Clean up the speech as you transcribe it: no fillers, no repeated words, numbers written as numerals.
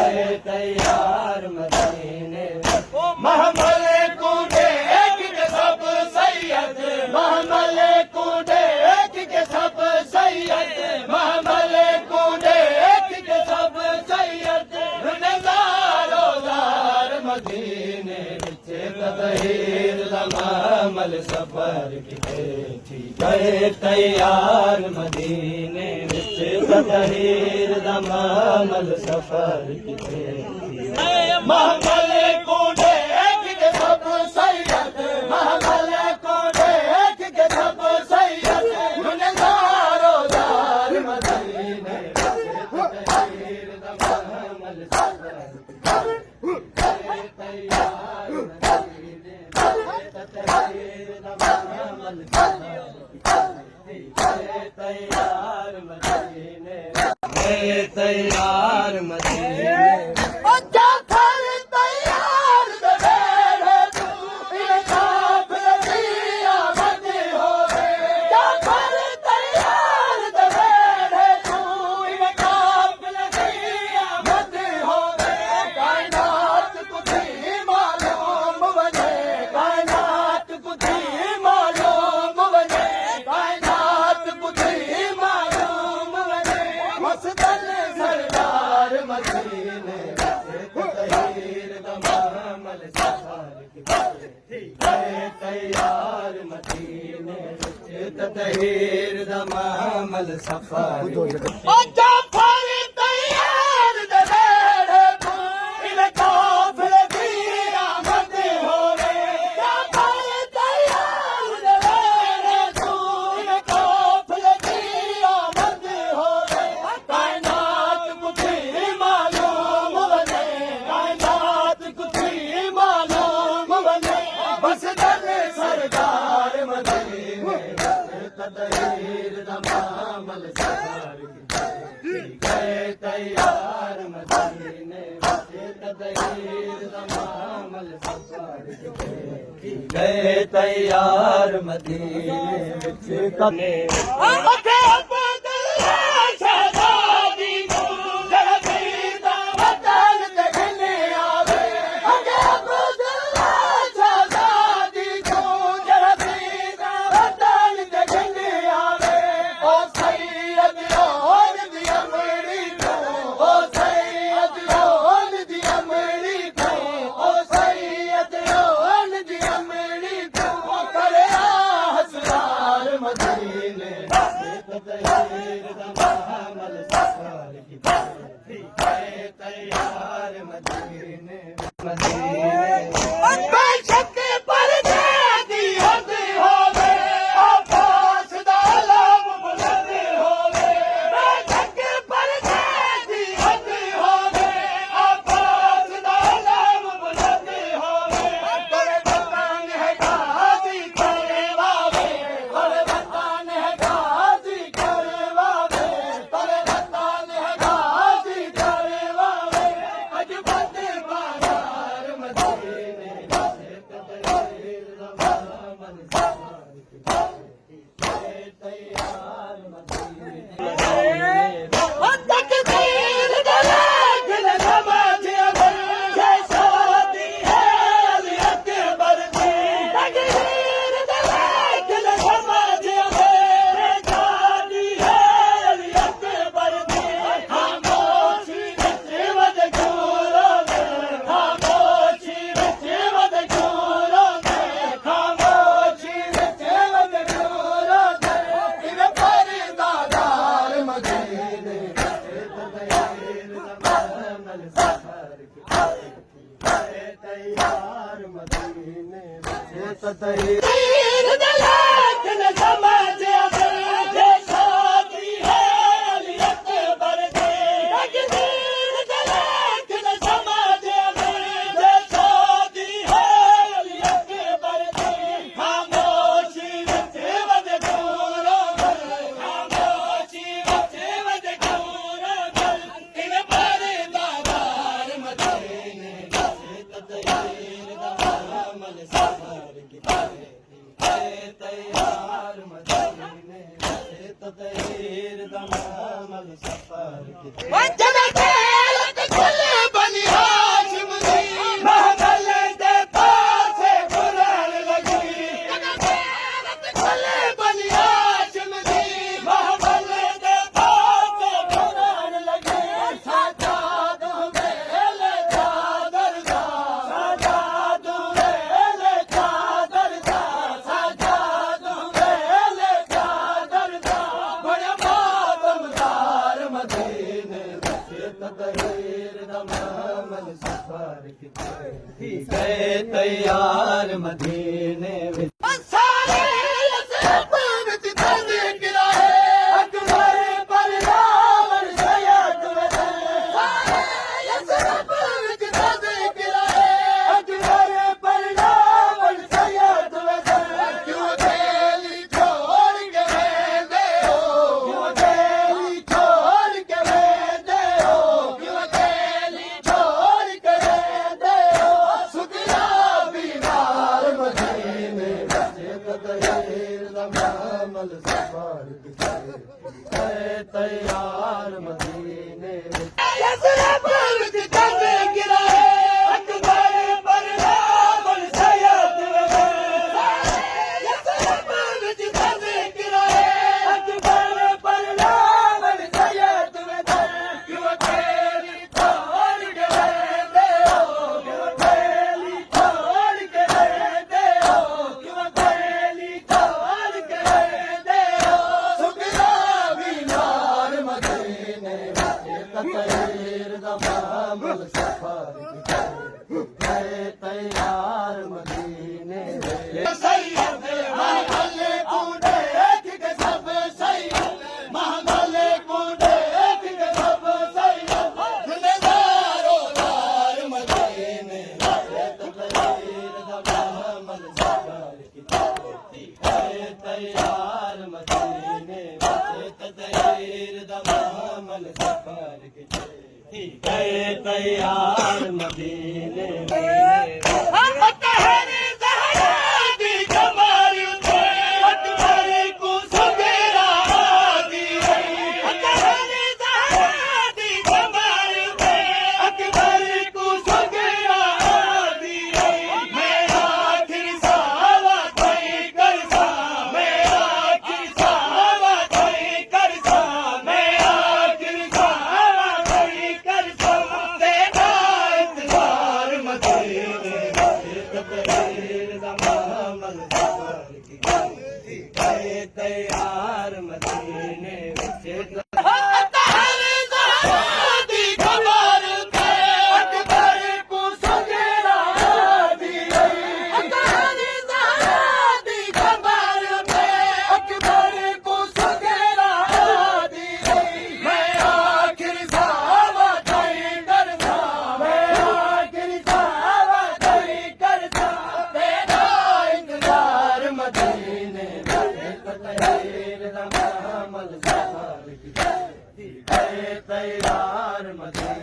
गए तैयार मदीने महमल कूदे के सब सैयद महमल कूदे के सब सैयद महमल कूदे के सब सैयद नजारोदार मदीने तदहीर महमल सफर की गए तैयार मदीने तदहीर महमल सफर की महमल कूदे के सब सैयद महमल कूदे के सब सैयद नजारोदार मदीने तदहीर महमल सफर तैयार तैयार मदीने तैयार मदीने तैयार मदीने तदहीर महमल सफर जाफर तैयार दवेड़े तू इन काफिले की आमद होवे जाफर तैयार दवेड़े तू इन काफिले की आमद होवे कायनात कुछ मालूम बने कायनात कुछ मालूम बने बस दर सरदार मदीने तदहीर महमल सफर गए तैयार मदीने तदहीर महमल सफर गए तैयार मदीने कने तैयार मदीने तैयार मदीने तदहीर तदहीर महमल सफर दमामल सफर की गए तैयार मदीने विच सारे यसरब विच दंदे गिराए अकबर पर रावण सयद सारे यसरब विच दंदे गिराए अकबर पर रावण सयद क्यों दिल्ली छोड़ के वेंदे हो क्यों दिल्ली छोड़ के वेंदे हो क्यों दिल्ली छोड़ के वेंदे हो सुखना बीमार मदीने विच तदहीर दमामल सफर की गए तैयार मदीने विच यसरब विच दंदे गिराए अकबर पर रावण सयद यसरब विच दंदे गिराए अकबर पर रावण सयद क्यों तेरी छोड़ के वेंदे हो क्यों तेरी छोड़ के वेंदे हो क्यों तेरी छोड़ के वेंदे हो सुखना बीमार मदीने विच तदहीर दमामल सफर की गए तैयार मदीने विच सैयद महमले को देख के सब सैयद महमले को देख के सब सैयद गुलजारो दार मदीने विच तदहीर दमामल सफर की गए तैयार मदीने विच तदहीर दमामल सफर की गए तैयार मदीने तैयार मदीने विच तैयार मदीने